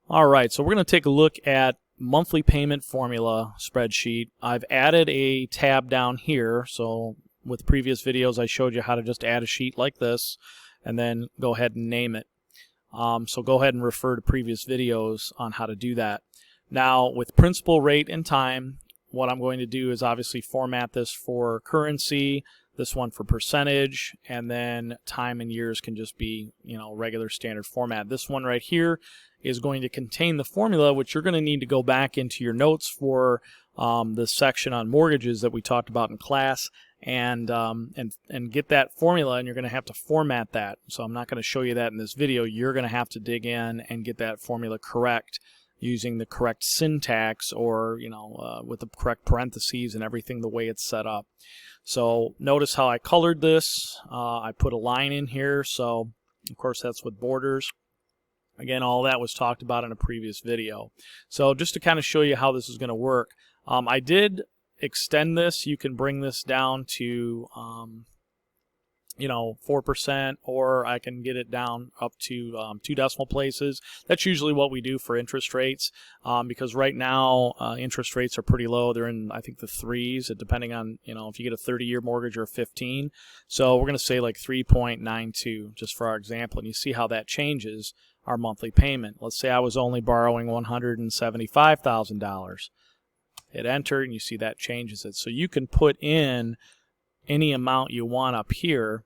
All right, so we're going to take a look at monthly payment formula spreadsheet. I've added a tab down here. So with previous videos, I showed you how to just add a sheet like this and then go ahead and name it. So go ahead and refer to previous videos on how to do that. Now with principal, rate, and time, what I'm going to do is obviously format this for currency, this one for percentage, and then time and years can just be, regular standard format. This one right here is going to contain the formula, which you're going to need to go back into your notes for the section on mortgages that we talked about in class, and get that formula, and you're going to have to format that. So I'm not going to show you that in this video. You're going to have to dig in and get that formula correct using the correct syntax, or with the correct parentheses and everything the way it's set up. So notice how I colored this. I put a line in here, so of course that's with borders. Again, all that was talked about in a previous video. So just to kind of show you how this is going to work, I did extend this. You can bring this down to 4%, or I can get it down up to 2 decimal places. That's usually what we do for interest rates, because right now interest rates are pretty low. They're in, I think, the 3s, depending on if you get a 30-year mortgage or a 15. So we're going to say like 3.92 just for our example, and you see how that changes our monthly payment. Let's say I was only borrowing $175,000. Hit enter, and you see that changes it. So you can put in any amount you want up here,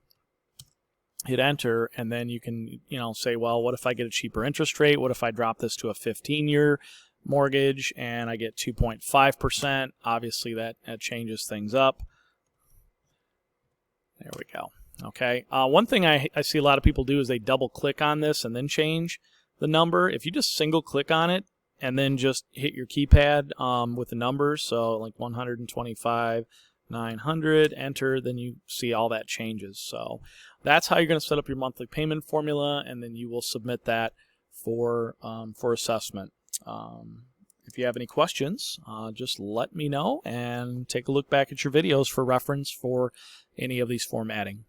hit enter, and then you can say, well, what if I get a cheaper interest rate? What if I drop this to a 15-year mortgage and I get 2.5%? Obviously that changes things up. There we go. Okay, one thing I see a lot of people do is they double click on this and then change the number. If you just single click on it and then just hit your keypad with the numbers, so like 125, 900, enter, then you see all that changes. So that's how you're going to set up your monthly payment formula, and then you will submit that for assessment. If you have any questions, just let me know, and take a look back at your videos for reference for any of these formatting.